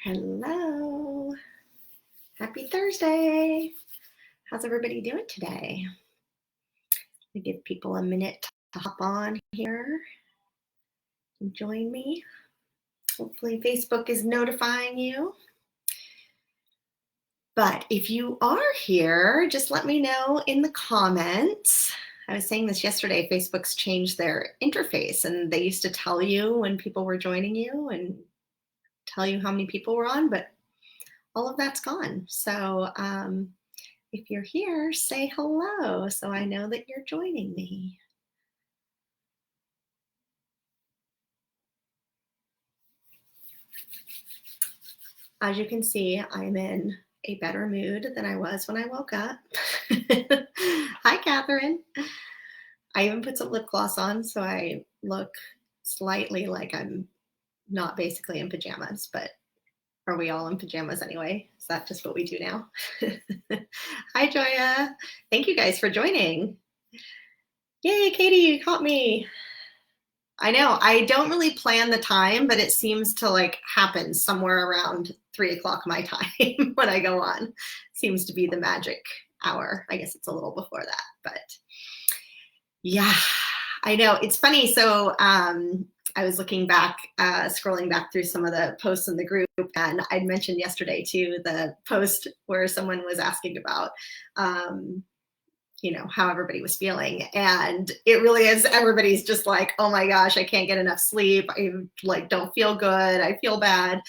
Hello. Happy Thursday. How's everybody doing today? I give people a minute to hop on here and join me. Hopefully Facebook is notifying you. But if you are here, just let me know in the comments. I was saying this yesterday, Facebook's changed their interface, and they used to tell you when people were joining you and tell you how many people were on, but all of that's gone. So if you're here, say hello so I know that you're joining me. As you can see, I'm in a better mood than I was when I woke up. Hi, Catherine. I even put some lip gloss on so I look slightly like I'm not basically in pajamas, but are we all in pajamas anyway? Is that just what we do now? Hi, Joya. Thank you guys for joining. Yay, Katie, you caught me. I know. I don't really plan the time, but it seems to like happen somewhere around 3 o'clock my time when I go on. Seems to be the magic hour. I guess it's a little before that, but yeah, I know. It's funny. So I was looking back, scrolling back through some of the posts in the group, and I'd mentioned yesterday too the post where someone was asking about how everybody was feeling. And it really is, everybody's just like, oh my gosh, I can't get enough sleep. I like don't feel good. I feel bad.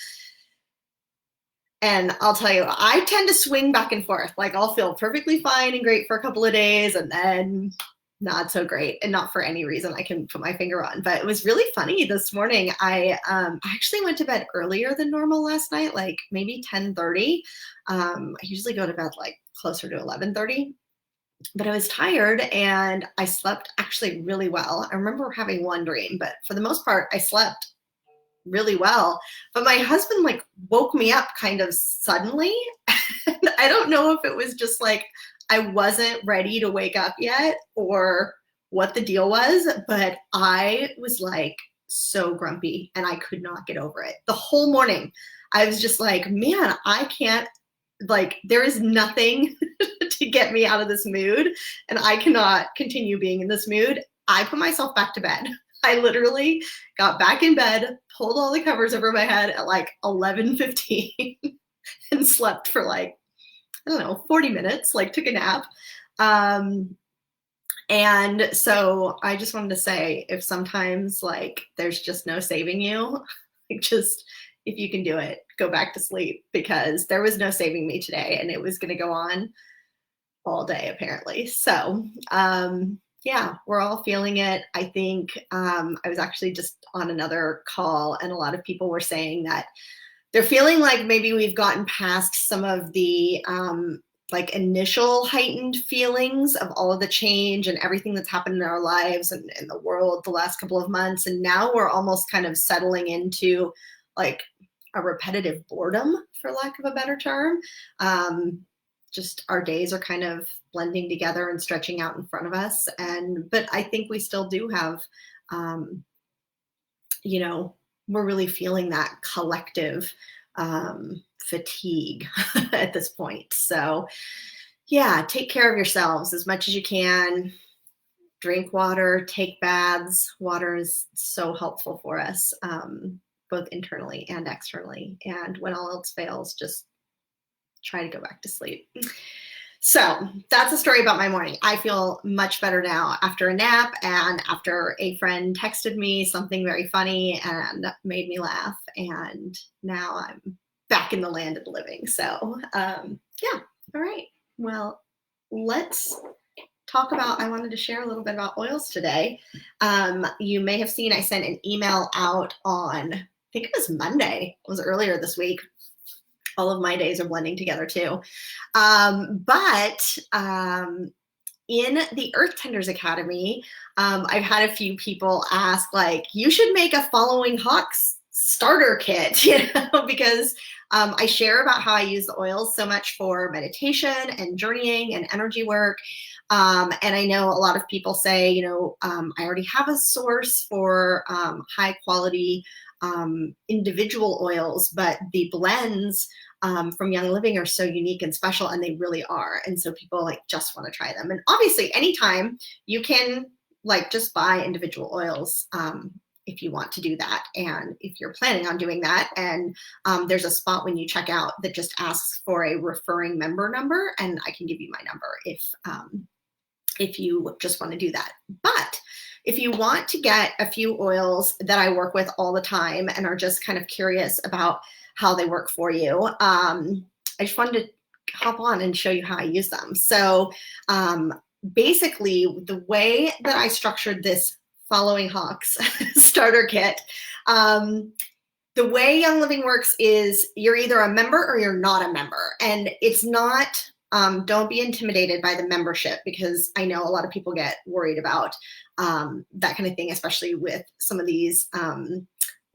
And I'll tell you, I tend to swing back and forth. Like I'll feel perfectly fine and great for a couple of days and then not so great, and not for any reason I can put my finger on. But it was really funny this morning. I actually went to bed earlier than normal last night, like maybe 10:30. I usually go to bed like closer to 11:30. But I was tired and I slept actually really well. I remember having one dream, but for the most part, I slept really well. But my husband like woke me up kind of suddenly. And I don't know if it was just like I wasn't ready to wake up yet or what the deal was, but I was like so grumpy and I could not get over it. The whole morning, I was just like, man, I can't, like, there is nothing to get me out of this mood, and I cannot continue being in this mood. I put myself back to bed. I literally got back in bed, pulled all the covers over my head at like 11:15 and slept for like, I don't know, 40 minutes, like took a nap. And so I just wanted to say, if sometimes like there's just no saving you, like just if you can do it, go back to sleep, because there was no saving me today and it was going to go on all day apparently. So yeah, we're all feeling it. I think I was actually just on another call and a lot of people were saying that they're feeling like maybe we've gotten past some of the like initial heightened feelings of all of the change and everything that's happened in our lives and in the world the last couple of months. And now we're almost kind of settling into like a repetitive boredom, for lack of a better term. Just our days are kind of blending together and stretching out in front of us. But I think we still do have, we're really feeling that collective fatigue at this point. So yeah, take care of yourselves as much as you can. Drink water, take baths. Water is so helpful for us, both internally and externally. And when all else fails, just try to go back to sleep. So that's a story about my morning. I feel much better now after a nap and after a friend texted me something very funny and made me laugh. And now I'm back in the land of the living. So yeah, all right. Well, let's talk about, I wanted to share a little bit about oils today. You may have seen I sent an email out on, I think it was Monday, it was earlier this week. All of my days are blending together too. But in the Earth Tenders Academy, I've had a few people ask, like, you should make a Following Hawks starter kit, because I share about how I use the oils so much for meditation and journeying and energy work. And I know a lot of people say, I already have a source for high quality individual oils, but the blends from Young Living are so unique and special, and they really are. And so people like just want to try them. And obviously anytime you can like just buy individual oils if you want to do that. And if you're planning on doing that, and there's a spot when you check out that just asks for a referring member number, and I can give you my number if you just want to do that. But if you want to get a few oils that I work with all the time and are just kind of curious about how they work for you, I just wanted to hop on and show you how I use them. So basically, the way that I structured this Following Hawks starter kit, the way Young Living works is you're either a member or you're not a member. And it's not, don't be intimidated by the membership, because I know a lot of people get worried about that kind of thing, especially with some of these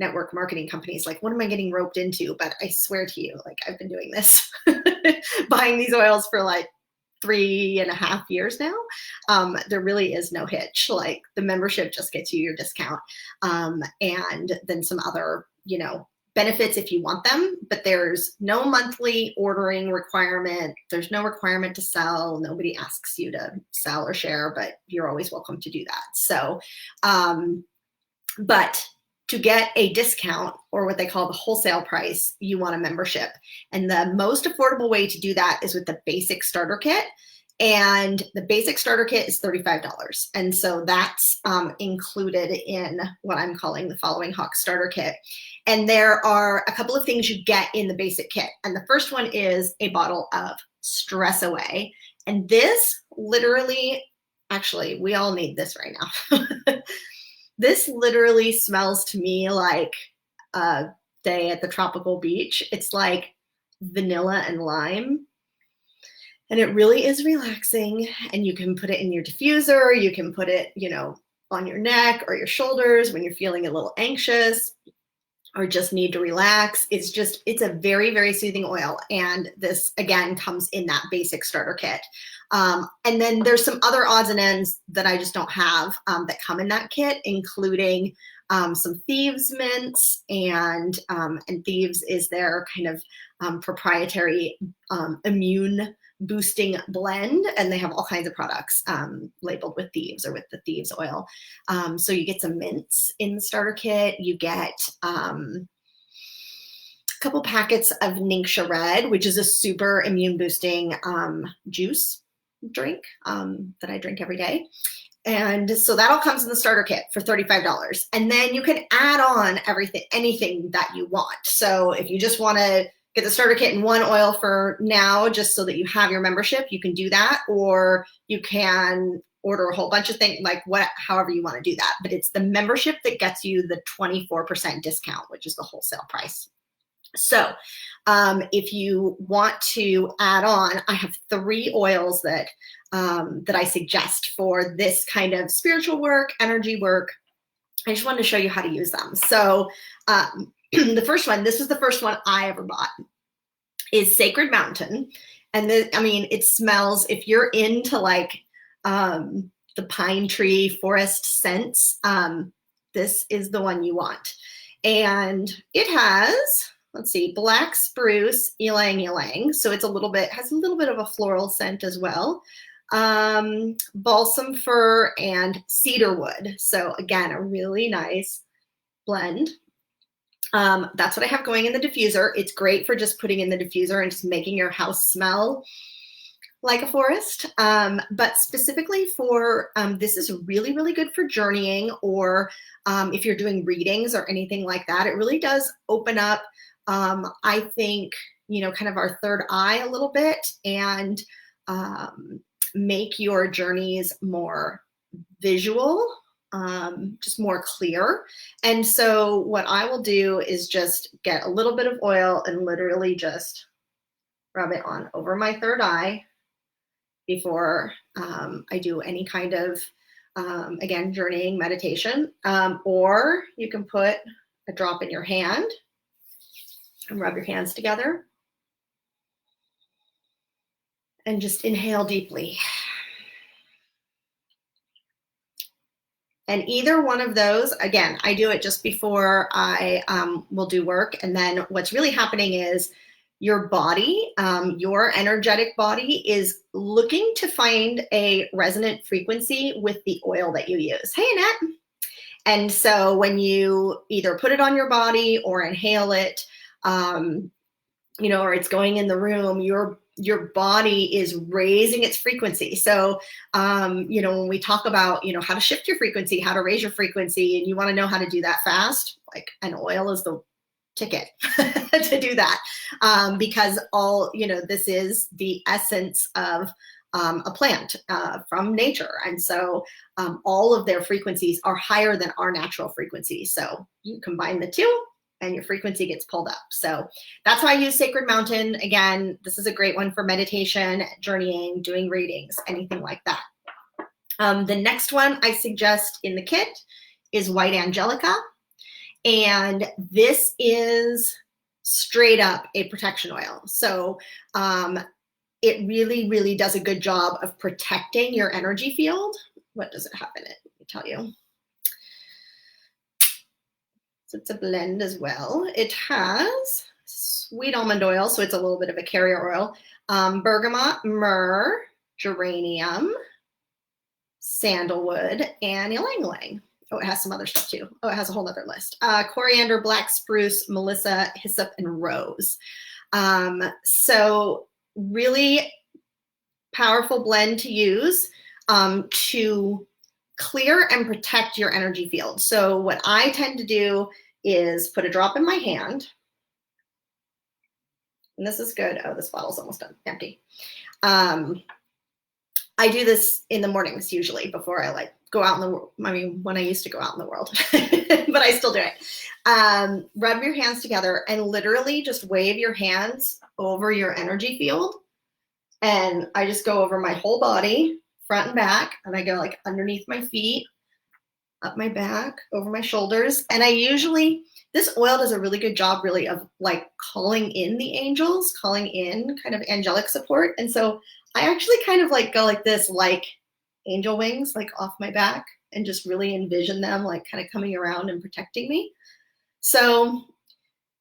network marketing companies. Like, what am I getting roped into? But I swear to you, like, I've been doing this, buying these oils for like 3.5 years now. There really is no hitch. Like, the membership just gets you your discount, and then some other, you know, benefits if you want them, but there's no monthly ordering requirement. There's no requirement to sell. Nobody asks you to sell or share, but you're always welcome to do that. So, but to get a discount, or what they call the wholesale price, you want a membership. And the most affordable way to do that is with the basic starter kit. And the basic starter kit is $35. And so that's included in what I'm calling the Following Hawk starter kit. And there are a couple of things you get in the basic kit. And the first one is a bottle of Stress Away. And this literally, actually, we all need this right now. This literally smells to me like a day at the tropical beach. It's like vanilla and lime. And it really is relaxing. And you can put it in your diffuser. You can put it, you know, on your neck or your shoulders when you're feeling a little anxious or just need to relax. It's a very, very soothing oil. And this, again, comes in that basic starter kit. And then there's some other odds and ends that I just don't have that come in that kit, including some Thieves mints, and Thieves is their kind of proprietary immune boosting blend, and they have all kinds of products labeled with Thieves or with the Thieves oil. So you get some mints in the starter kit. You get a couple packets of Ningxia Red, which is a super immune boosting juice drink that I drink every day. And so that all comes in the starter kit for $35. And then you can add on anything that you want. So if you just want to get the starter kit in one oil for now, just so that you have your membership, you can do that. Or you can order a whole bunch of things, like however you want to do that. But it's the membership that gets you the 24% discount, which is the wholesale price. So if you want to add on, I have 3 oils that I suggest for this kind of spiritual work, energy work. I just wanted to show you how to use them. So the first one, this was the first one I ever bought, is Sacred Mountain. And it smells, if you're into like the pine tree forest scents, this is the one you want. And it has, let's see, black spruce, ylang ylang. So it's has a little bit of a floral scent as well. Balsam fir and cedarwood. So again, a really nice blend. That's what I have going in the diffuser. It's great for just putting in the diffuser and just making your house smell like a forest. But specifically for, this is really, really good for journeying, or if you're doing readings or anything like that. It really does open up, I think, kind of our third eye a little bit, and make your journeys more visual, just more clear. And so what I will do is just get a little bit of oil and literally just rub it on over my third eye before I do any kind of, again, journeying meditation. Or you can put a drop in your hand and rub your hands together and just inhale deeply. And either one of those, again, I do it just before I will do work. And then what's really happening is your body, your energetic body is looking to find a resonant frequency with the oil that you use. Hey, Annette. And so when you either put it on your body or inhale it, or it's going in the room, your body is raising its frequency. So, when we talk about, how to shift your frequency, how to raise your frequency, and you want to know how to do that fast, like an oil is the ticket to do that. Because this is the essence of a plant from nature. And so all of their frequencies are higher than our natural frequency. So you combine the two and your frequency gets pulled up. So that's why I use Sacred Mountain. Again, this is a great one for meditation, journeying, doing readings, anything like that. The next one I suggest in the kit is White Angelica. And this is straight up a protection oil. So it really, really does a good job of protecting your energy field. What does it have in it? Let me tell you. So it's a blend as well. It has sweet almond oil, so it's a little bit of a carrier oil, bergamot, myrrh, geranium, sandalwood, and ylang ylang. Oh, it has some other stuff too. Oh, it has a whole other list. Coriander, black spruce, melissa, hyssop, and rose. So really powerful blend to use to clear and protect your energy field. So what I tend to do is put a drop in my hand. And this is good. Oh, this bottle's almost empty. I do this in the mornings usually before I go out in the world. I mean, when I used to go out in the world, but I still do it. Rub your hands together and literally just wave your hands over your energy field. And I just go over my whole body, front and back, and I go underneath my feet, up my back, over my shoulders. And this oil does a really good job really of calling in the angels, calling in kind of angelic support. And so I actually kind of go like this, like angel wings, off my back, and just really envision them kind of coming around and protecting me. So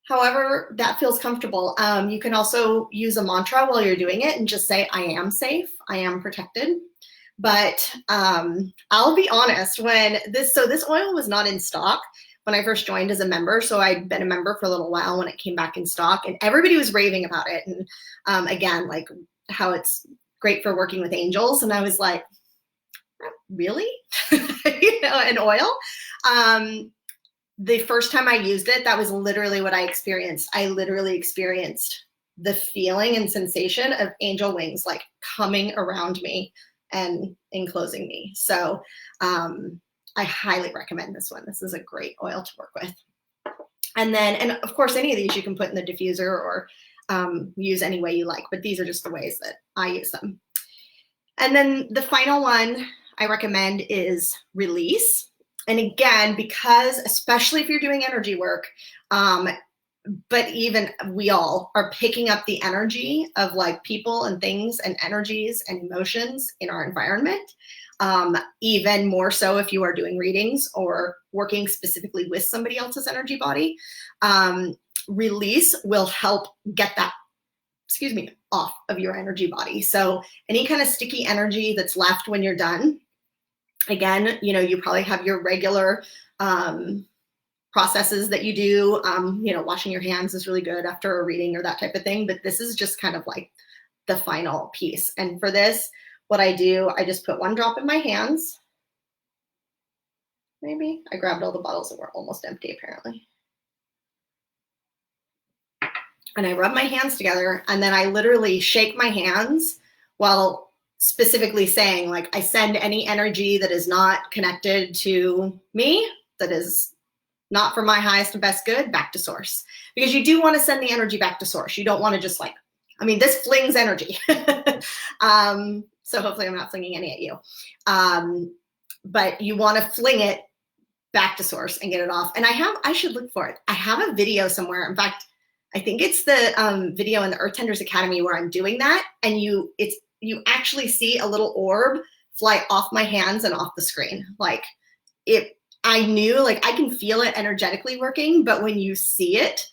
however that feels comfortable. You can also use a mantra while you're doing it and just say, I am safe, I am protected. But I'll be honest, this oil was not in stock when I first joined as a member. So I'd been a member for a little while when it came back in stock, and everybody was raving about it. And again, how it's great for working with angels. And I was like, really? An oil? The first time I used it, that was literally what I experienced. I literally experienced the feeling and sensation of angel wings coming around me and enclosing me. So I highly recommend this one. This is a great oil to work with. And of course, any of these you can put in the diffuser or use any way you like, but these are just the ways that I use them. And then the final one I recommend is release. And again, because especially if you're doing energy work, but even we all are picking up the energy of people and things and energies and emotions in our environment, even more so if you are doing readings or working specifically with somebody else's energy body. Release will help get that, off of your energy body. So any kind of sticky energy that's left when you're done, again, you probably have your regular processes that you do. Washing your hands is really good after a reading or that type of thing. But this is just kind of the final piece. And for this, what I do, I just put one drop in my hands. Maybe I grabbed all the bottles that were almost empty, apparently. And I rub my hands together, and then I literally shake my hands while specifically saying, I send any energy that is not connected to me, that is not for my highest and best good, back to source. Because you do want to send the energy back to source. You don't want to just this flings energy. So hopefully I'm not flinging any at you. But you want to fling it back to source and get it off. And I should look for it. I have a video somewhere. In fact, I think it's the video in the Earth Tenders Academy where I'm doing that. And you actually see a little orb fly off my hands and off the screen. I knew, like, I can feel it energetically working, but when you see it,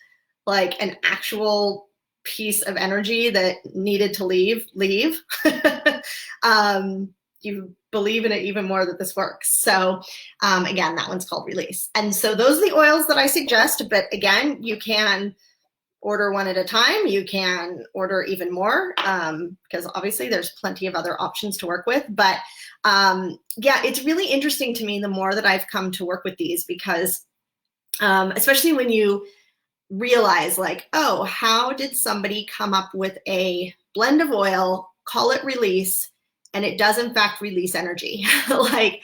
like an actual piece of energy that needed to leave, you believe in it even more that this works. So again, that one's called Release. And so those are the oils that I suggest. But again, you can order one at a time. You can order even more because obviously there's plenty of other options to work with. But yeah, it's really interesting to me the more that I've come to work with these, because especially when you realize, like, oh, how did somebody come up with a blend of oil, call it Release, and it does in fact release energy? Like,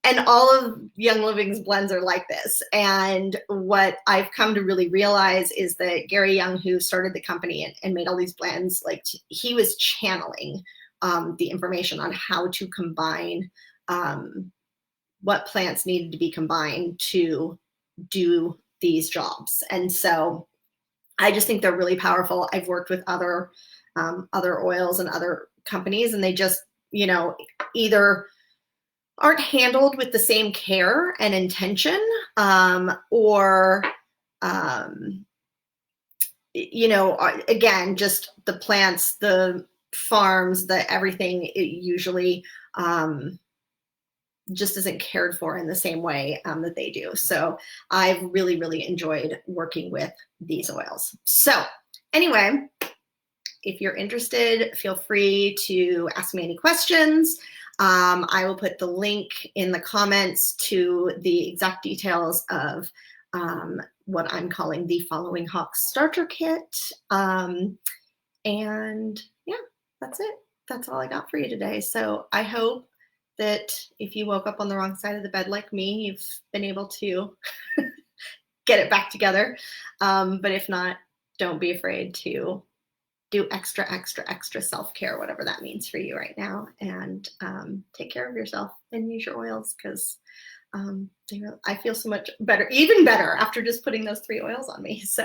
and all of Young Living's blends are like this. And what I've come to really realize is that Gary Young, who started the company and made all these blends, like, he was channeling the information on how to combine what plants needed to be combined to do these jobs. And so I just think they're really powerful. I've worked with other oils and other companies, and they just, you know, either aren't handled with the same care and intention, or, you know, again, just the plants, the farms, the everything, it usually just isn't cared for in the same way that they do. So I've really, really enjoyed working with these oils. So anyway, if you're interested, feel free to ask me any questions. I will put the link in the comments to the exact details of what I'm calling the Following Hawk Starter Kit. And yeah, that's it. That's all I got for you today. So I hope that if you woke up on the wrong side of the bed like me, you've been able to get it back together. But if not, don't be afraid to do extra self-care, whatever that means for you right now, and take care of yourself and use your oils, because I feel so much better, even better, after just putting those 3 oils on me. So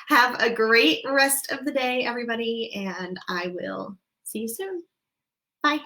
have a great rest of the day, everybody, and I will see you soon. Bye.